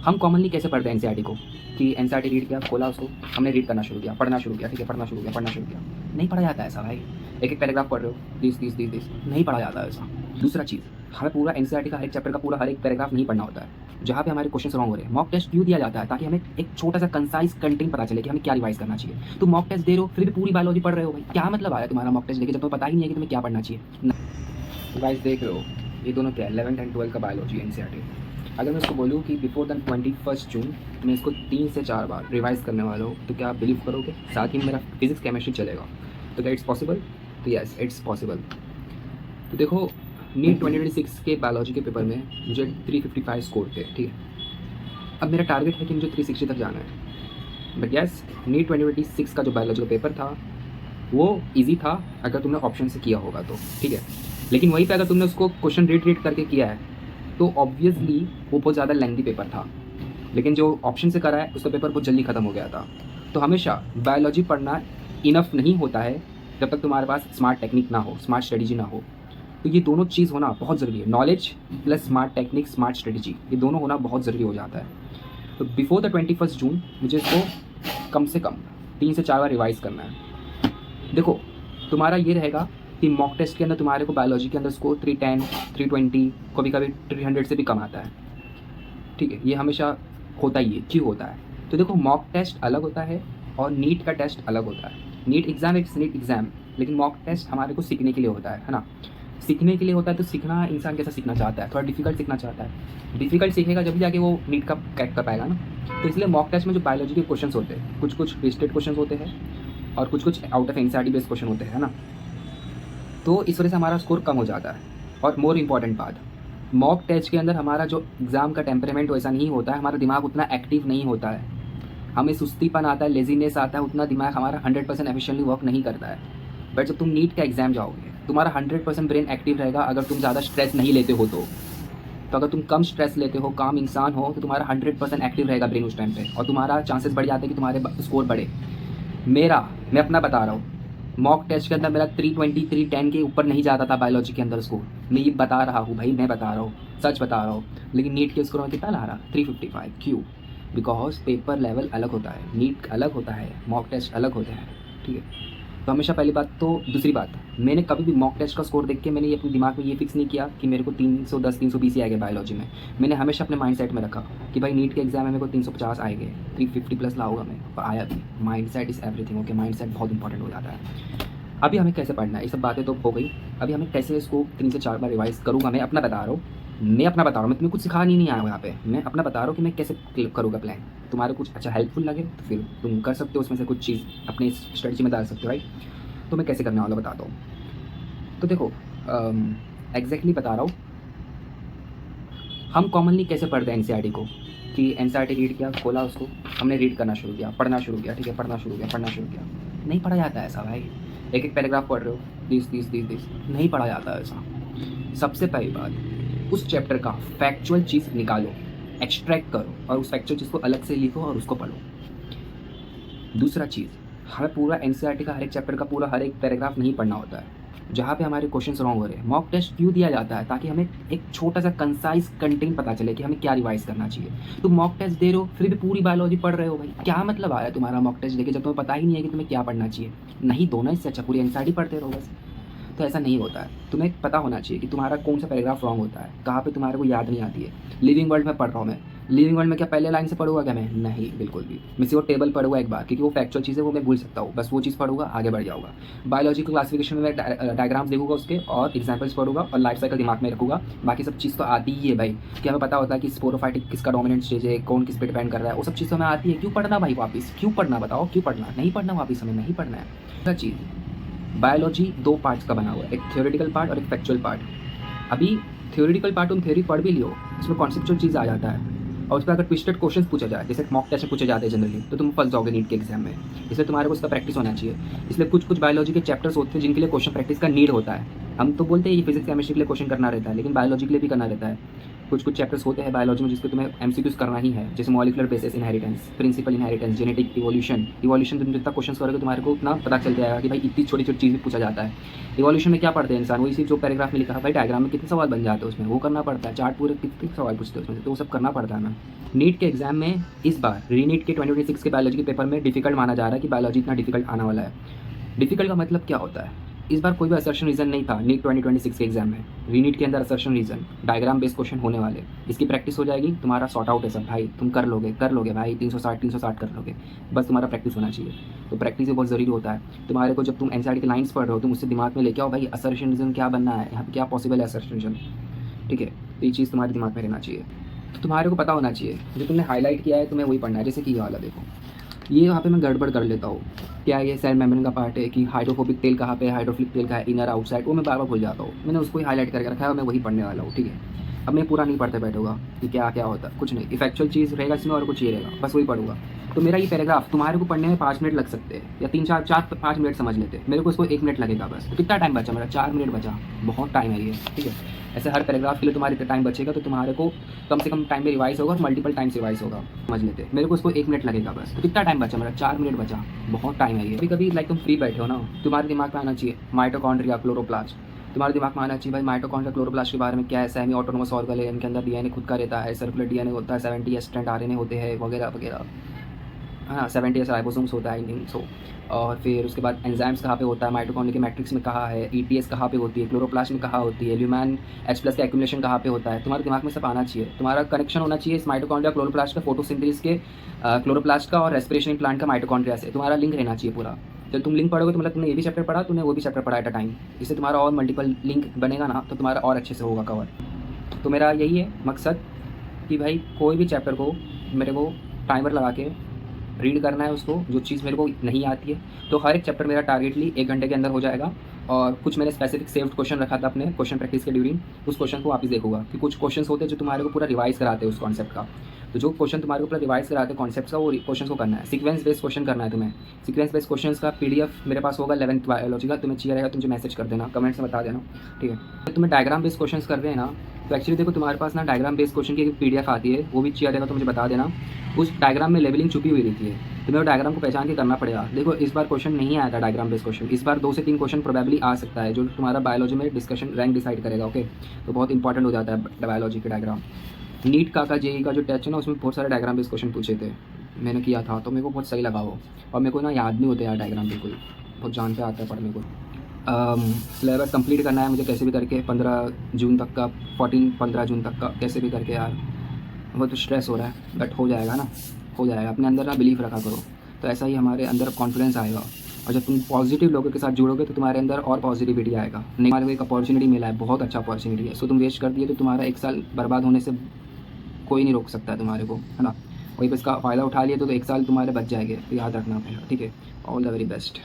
हम कॉमनली कैसे पढ़ते हैं एनसीईआरटी को कि एनसीईआरटी रीड किया, खोला उसको, हमने रीड करना शुरू किया, पढ़ना शुरू किया, ठीक है, पढ़ना शुरू किया। नहीं पढ़ा जाता ऐसा भाई। एक पैराग्राफ पढ़ रहे हो, दिस नहीं पढ़ा जाता ऐसा। दूसरा चीज़, हमें पूरा एनसीईआरटी का हर एक चैप्टर का पूरा हर एक पैराग्राफ नहीं पढ़ना होता है। जहाँ पे हमारे क्वेश्चन रॉन्ग हो रहे हैं, मॉक टेस्ट क्यों दिया जाता है? ताकि हमें एक छोटा सा कंसाइज कंटेंट पता चले कि हमें क्या रिवाइज करना चाहिए। तुम मॉक टेस्ट दे रहे हो फिर भी पूरी बायोलॉजी पढ़ रहे हो भाई, क्या मतलब आया तुम्हारा मॉक टेस्ट देके जब तुम्हें पता ही नहीं है कि तुम्हें क्या पढ़ना चाहिए। गाइस देख रहे हो, ये दोनों क्या है, 11th एंड 12th का बायोलॉजी एनसीईआरटी। अगर मैं उसको बोलूँ कि बिफोर द 21 जून मैं इसको 3 से 4 बार रिवाइज करने वाला हूँ, तो क्या आप बिलीव करोगे? साथ ही मेरा फिजिक्स केमिस्ट्री चलेगा, तो क्या इट्स पॉसिबल? तो यस, इट्स पॉसिबल। तो देखो, नीट 2026 के बायोलॉजी के पेपर में मुझे 355 स्कोर थे, ठीक है। अब मेरा टारगेट है कि मुझे 360 तक जाना है। बट यस, नीट 2026 का जो बायोलॉजी का पेपर था वो ईजी था अगर तुमने ऑप्शन से किया होगा तो, ठीक है। लेकिन वहीं पे अगर तुमने उसको क्वेश्चन रीड करके किया है तो ऑब्वियसली वो बहुत ज़्यादा लेंथी पेपर था। लेकिन जो ऑप्शन से करा है उसका पेपर बहुत जल्दी ख़त्म हो गया था। तो हमेशा बायोलॉजी पढ़ना इनफ नहीं होता है जब तक तुम्हारे पास स्मार्ट टेक्निक ना हो, स्मार्ट स्ट्रेटजी ना हो। तो ये दोनों चीज़ होना बहुत ज़रूरी है। Knowledge plus smart technique, smart strategy, ये दोनों होना बहुत ज़रूरी हो जाता है। तो बिफोर द 21 जून मुझे इसको कम से कम 3 से 4 बार रिवाइज़ करना है। देखो, तुम्हारा ये रहेगा कि मॉक टेस्ट के अंदर तुम्हारे को बायोलॉजी के अंदर स्कोर 310, 320, कभी कभी 300 से भी कम आता है, ठीक है। ये हमेशा होता ही है। क्यों होता है? तो देखो, मॉक टेस्ट अलग होता है और नीट का टेस्ट अलग होता है। नीट एग्ज़ाम एक नीट एग्ज़ाम, लेकिन मॉक टेस्ट हमारे को सीखने के लिए होता है ना। सीखने के लिए होता है। तो सीखना, इंसान कैसा सीखना चाहता है? थोड़ा डिफिकल्ट सीखना चाहता है। डिफिकल्ट सीखेगा जब भी जाके वो नीट का क्रैक कर पाएगा ना। तो इसलिए मॉक टेस्ट में जो बायोलॉजी के क्वेश्चन होते हैं, कुछ वेस्टेड क्वेश्चन होते हैं और कुछ out of NCERT based question होते हैं ना। तो इस वजह से हमारा स्कोर कम हो जाता है। और मोर इम्पॉर्टेंट बात, मॉक टेस्ट के अंदर हमारा जो एग्ज़ाम का टेम्परामेंट वैसा नहीं होता है, हमारा दिमाग उतना एक्टिव नहीं होता है, हमें सुस्तीपन आता है, लेजीनेस आता है, उतना दिमाग हमारा 100% एफिशिएंटली वर्क नहीं करता है। बट जब तुम नीट का एग्ज़ाम जाओगे, तुम्हारा 100% ब्रेन एक्टिव रहेगा अगर तुम ज़्यादा स्ट्रेस नहीं लेते हो तो। अगर तुम कम स्ट्रेस लेते हो, काम इंसान हो, तो तुम्हारा 100% एक्टिव रहेगा ब्रेन उस टाइम पे, और तुम्हारा चांसेस बढ़ जाते हैं कि तुम्हारे स्कोर बढ़े। मैं अपना बता रहा हूँ, मॉक टेस्ट के अंदर मेरा 320, 310 के ऊपर नहीं जाता था बायोलॉजी के अंदर स्कोर। मैं ये बता रहा हूँ भाई, मैं बता रहा हूँ, सच बता रहा हूँ। लेकिन नीट के स्कोर में कितना ला रहा? 355। क्यों? बिकॉज पेपर लेवल अलग होता है, नीट अलग होता है, मॉक टेस्ट अलग होते हैं, ठीक है। तो हमेशा पहली बात। तो दूसरी बात, मैंने कभी भी मॉक टेस्ट का स्कोर देख के मैंने ये अपने दिमाग में ये फिक्स नहीं किया कि मेरे को 310, 320 ही आएगा बायोलॉजी में। मैंने हमेशा अपने माइंडसेट में रखा कि भाई नीट के एग्जाम में मेरे को 350 आएंगे, 350 प्लस लाऊंगा मैं, और आया भी। Mindset is everything. Okay, mindset बहुत इंपॉर्टेंट हो जाता है। अभी हमें कैसे पढ़ना है, ये सब बातें तो हो गई। अभी हमें कैसे इसको 3 से 4 बार रिवाइज़ करूँगा, मैं अपना बता रहा हूँ। मैं तुम्हें कुछ सिखा नहीं आया हूँ यहाँ पे। मैं अपना बता रहा हूँ कि मैं कैसे करूँगा प्लान। तुम्हारे कुछ अच्छा हेल्पफुल लगे तो फिर तुम कर सकते हो, उसमें से कुछ चीज़ अपनी स्ट्रेटजी में डाल सकते हो, राइट। तो मैं कैसे करने वाला बताता हूँ। तो देखो, एग्जैक्टली बता रहा हूँ, हम कॉमनली कैसे पढ़ते हैं एनसीईआरटी को कि एनसीईआरटी रीड किया, खोला उसको, हमने रीड करना शुरू किया, पढ़ना शुरू किया, ठीक है, पढ़ना शुरू किया। नहीं पढ़ा जाता ऐसा भाई। एक पैराग्राफ पढ़ रहे हो, दिस नहीं पढ़ा जाता ऐसा। सबसे पहली बात, उस चैप्टर का फैक्चुअल चीज़ निकालो, एक्सट्रैक्ट करो, और उस फैक्चुअल चीज़ को अलग से लिखो और उसको पढ़ो। दूसरा चीज़, हमें पूरा एनसीईआरटी का हर एक चैप्टर का पूरा हर एक पैराग्राफ नहीं पढ़ना होता है। जहाँ पे हमारे क्वेश्चंस रॉन्ग हो रहे हैं, मॉक टेस्ट क्यों दिया जाता है? ताकि हमें एक छोटा सा कंसाइज कंटेंट पता चले कि हमें क्या रिवाइज करना चाहिए। तुम मॉक टेस्ट दे रहे हो फिर भी पूरी बायोलॉजी पढ़ रहे हो भाई, क्या मतलब आया तुम्हारा मॉक टेस्ट देके जब तुम्हें पता ही नहीं है कि तुम्हें क्या पढ़ना चाहिए? नहीं दो ना, इससे अच्छा पूरी एनसीईआरटी पढ़ते रहो बस। तो ऐसा नहीं होता है। तुम्हें पता होना चाहिए कि तुम्हारा कौन सा पैराग्राफ रॉन्ग होता है, कहाँ पे तुम्हारे को याद नहीं आती है। लिविंग वर्ल्ड में पढ़ रहा हूँ मैं, लिविंग वर्ल्ड में क्या पहले लाइन से पढ़ूंगा क्या मैं? नहीं, बिल्कुल भी। मैं सिर्फ टेबल पढ़ूंगा एक बार, क्योंकि वो फैक्चुअल चीज़ है, वो मैं भूल सकता हूँ, बस वो चीज़ पढ़ूंगा, आगे बढ़ जाऊँगा। बायोलॉजिकल क्लासिफिकेशन में मैं डायग्राम्स देखूंगा उसके और एग्जाम्पल्स पढ़ूंगा और लाइफ साइकिल दिमाग में रखूंगा। बाकी सब चीज़ तो आती ही है भाई, कि हमें पता होता है कि स्पोरोफाइटिक किसका डोमिनेंट स्टेज है, कौन किस पे डिपेंड कर रहा है, वो सब चीज़ हमें आती है। क्यों पढ़ना भाई वापस? क्यों पढ़ना बताओ? क्यों पढ़ना? नहीं पढ़ना वापस, हमें नहीं पढ़ना है। दूसरा चीज़, बायोलॉजी 2 पार्ट्स का बना हुआ है, एक थ्योरेटिकल पार्ट और एक फैक्चुअल पार्ट। अभी थ्योरेटिकल पार्ट तुम थ्योरी पढ़ भी लियो, इसमें कॉन्सेप्चुअल चीज़ आ जाता है, और उस पर अगर ट्विस्टेड क्वेश्चन पूछा जाए, जैसे मॉक टेस्ट में पूछे जाते हैं जनरली, तो तुम फंस जाओगे नीट के एग्जाम में। इसलिए तुम्हारे को उसका प्रैक्टिस होना चाहिए। इसलिए कुछ बायोलॉजी के चैप्टर्स होते हैं जिनके लिए क्वेश्चन प्रैक्टिस का नीड होता है। हम तो बोलते हैं ये फिजिक्स केमिस्ट्री के लिए क्वेश्चन करना रहता है, लेकिन बायोलॉजी के लिए भी करना रहता है। कुछ कुछ चैप्टर्स होते हैं बायोलॉजी में जिसको तुम्हें एमसीक्यूज करना ही है, जैसे molecular basis inheritance, principle inheritance, genetic evolution. Evolution तुम जितना क्वेश्चन करोगे तुम्हारे को उतना पता चल जाएगा कि भाई इतनी छोटी छोटी चीज़ भी पूछा जाता है। इवोल्यूशन में क्या पढ़ते हैं इंसान, वही चीज़ जो पैराग्राफ में लिखा है, भाई डायग्राम में कितने सवाल बन जाते हैं उसमें, वो करना पड़ता है। चार्ट पूरे कितने सवाल पूछते हैं उसमें, तो वो सब करना पड़ता है ना। नीट के एग्जाम में इस बार रीनीट के 2026 के बायोलॉजी के पेपर में डिफिकल्ट माना जा रहा है कि बायोलॉजी इतना डिफिकल्ट आने वाला है। डिफिकल्ट का मतलब क्या होता है, इस बार कोई भी असर्शन रीजन नहीं था नीट 2026 के एग्जाम में। रीनीट के अंदर assertion reason diagram based question होने वाले, इसकी प्रैक्टिस हो जाएगी, तुम्हारा सॉर्ट आउट है सब भाई, तुम कर लोगे भाई, 360 कर लोगे, बस तुम्हारा प्रैक्टिस होना चाहिए। तो प्रैक्टिस भी बहुत ज़रूरी होता है तुम्हारे को। जब तुम एनसीईआरटी की लाइन्स पढ़ रहे हो तुम उससे दिमाग में लेके आओ भाई असर्शन रीजन क्या बनना है, यहाँ पे क्या पॉसिबल है असर्शन रीजन, ठीक है। तो ये चीज़ तुम्हारे दिमाग में रहना चाहिए, तो तुम्हारे को पता होना चाहिए जो तुमने हाईलाइट किया है तुम्हें वही पढ़ना है। जैसे कि ये वाला देखो, ये यहाँ पे मैं गड़बड़ कर लेता हूँ, क्या ये सेल मेम्ब्रेन का पार्ट है कि हाइड्रोफोबिक तेल कहाँ पे है, हाइड्रोफिलिक तेल का है, इनर आउटसाइड, वो मैं बार बार भूल जाता हूँ। मैंने उसको ही हाईलाइट करके रखा है और मैं वही पढ़ने वाला हूँ, ठीक है। अब मैं पूरा नहीं पढ़ते बैठूंगा कि क्या क्या होता है, कुछ नहीं, इफेक्चुअल चीज़ रहेगा इसमें और कुछ ये रहेगा, बस वही पढ़ूंगा। तो मेरा ये पैराग्राफ तुम्हारे को पढ़ने में 5 मिनट लग सकते हैं, या 5 मिनट समझ लेते, मेरे को इसको 1 मिनट लगेगा बस। तो कितना टाइम बचा मेरा, 4 मिनट बचा, बहुत टाइम है ये, ठीक है। ऐसे हर पैराग्राफ के लिए तुम्हारे इतना टाइम बचेगा तो तुम्हारे को कम से कम टाइम में रिवाइज होगा और मल्टीपल टाइम से रिवाइज होगा, समझ लेते। मेरे को इसको 1 मिनट लगेगा बस। तो कितना टाइम बचा मेरा, 4 मिनट बचा, बहुत टाइम है ये। कभी कभी लाइक तुम फ्री बैठे हो ना, तुम्हारे दिमाग में आना चाहिए माइटोकॉन्ड्रिया, क्लोरोप्लास्ट, तुम्हारे दिमाग में आना चाहिए भाई माइटोकॉन्ड्रिया क्लोरोप्लास्ट के बारे में क्या है, सेमी ऑटोनोमस ऑर्गन है, इनके अंदर डीएनए खुद का रहता है, सर्कुलर डीएनए होता है, 70 स्ट्रैंड आरएनए होते हैं वगैरह वगैरह, हाँ 70 राइबोसोम्स होता है इन सो। और फिर उसके बाद एंजाइम्स कहाँ पे होता है, माइटोकॉन्ड्रिया के मैट्रिक्स में कहाँ है, ईटीएस कहाँ पे होती है, क्लोरोप्लास्ट में कहाँ होती है, ल्यूमैन H+ का एक्यूमुलेशन कहाँ पे होता है, तुम्हारे दिमाग में सब आना चाहिए। तुम्हारा कनेक्शन होना चाहिए इस माइटोकॉन्ड्रिया क्लोरोप्लास्ट का, फोटोसिंथेसिस के क्लोरोप्लास्ट का और रेस्पिरेशन प्लांट का माइटोकॉन्ड्रिया से तुम्हारा लिंक रहना चाहिए पूरा। जब तुम लिंक पढ़ोगे तो मतलब तुमने ये भी चैप्टर पढ़ा, तुमने वो भी चैप्टर पढ़ा एट अ टाइम, इससे तुम्हारा और मल्टीपल लिंक बनेगा ना, तो तुम्हारा और अच्छे से होगा कवर। तो मेरा यही है मकसद कि भाई कोई भी चैप्टर को मेरे को टाइमर लगा के रीड करना है उसको, जो चीज़ मेरे को नहीं आती है। तो हर एक चैप्टर मेरा टारगेटली 1 घंटे के अंदर हो जाएगा। और कुछ मैंने स्पेसिफिक सेव्ड क्वेश्चन रखा था अपने क्वेश्चन प्रैक्टिस के ड्यूरिंग, उस क्वेश्चन को वापस देखूंगा कि कुछ क्वेश्चन होते हैं जो तुम्हारे को पूरा रिवाइज कराते हैं उस कॉन्सेप्ट का। तो जो क्वेश्चन तुम्हारे को पूरा रिवाइज कराते हैं कॉन्सेप्ट का, वो क्वेश्चन को करना है। सीक्वेंस बेस्ड क्वेश्चन करना है तुम्हें। सीक्वेंस बेस्ड क्वेश्चन का PDF मेरे पास होगा 11th बायोलॉजी का, तुम्हें चाहिए रहेगा तो मुझे मैसेज कर देना, कमेंट्स में बता देना, ठीक है। तो तुम्हें डायग्राम बेस्ड क्वेश्चन कर रहे हैं ना, तो एक्चुअली देखो तुम्हारे पास ना डायग्राम बेस्ड क्वेश्चन की एक PDF आती है, वो भी चाहिए रहेगा तो मुझे बता देना। उस डायग्राम में लेवलिंग छुपी हुई रहती है, तुम्हें वो डायग्राम को पहचान के करना पड़ेगा। देखो इस बार क्वेश्चन नहीं आया था डायग्राम बेस्ड क्वेश्चन, इस बार 2 से 3 क्वेश्चन प्रोबेबली आ सकता है जो तुम्हारा बायोलॉजी में डिस्कशन रैंक डिसाइड करेगा, ओके। तो बहुत इंपॉर्टेंट हो जाता है बायोलॉजी के डायग्राम। नीट का जेई का जो टेस्ट है ना, उसमें बहुत सारे डायग्राम बेस्ड क्वेश्चन पूछे थे, मैंने किया था, तो मेरे को बहुत सही लगा वो। और मेरे को ना याद नहीं होते यार डायग्राम, बिल्कुल बहुत जान पे आता है पढ़ने को। सिलेबस कंप्लीट करना है मुझे कैसे भी करके 15 जून तक का, 15 जून तक का, कैसे भी करके यार। बहुत स्ट्रेस हो रहा है बट हो जाएगा ना, हो जाएगा। अपने अंदर ना बिलीफ रखा करो, तो ऐसा ही हमारे अंदर कॉन्फिडेंस आएगा। और जब तुम पॉजिटिव लोगों के साथ जुड़ोगे तो तुम्हारे अंदर और पॉजिटिविटी आएगा। नहीं, तुम्हारे को एक अपॉर्चुनिटी मिला है, बहुत अच्छा अपॉर्चुनिटी है, सो तुम वेस्ट कर दिए तो तुम्हारा 1 साल बर्बाद होने से कोई नहीं रोक सकता है तुम्हारे को, है ना। वही पर इसका फ़ायदा उठा लिया तो 1 साल तुम्हारे बच जाएंगे, तो याद रखना पड़ेगा, ठीक है। All the very best.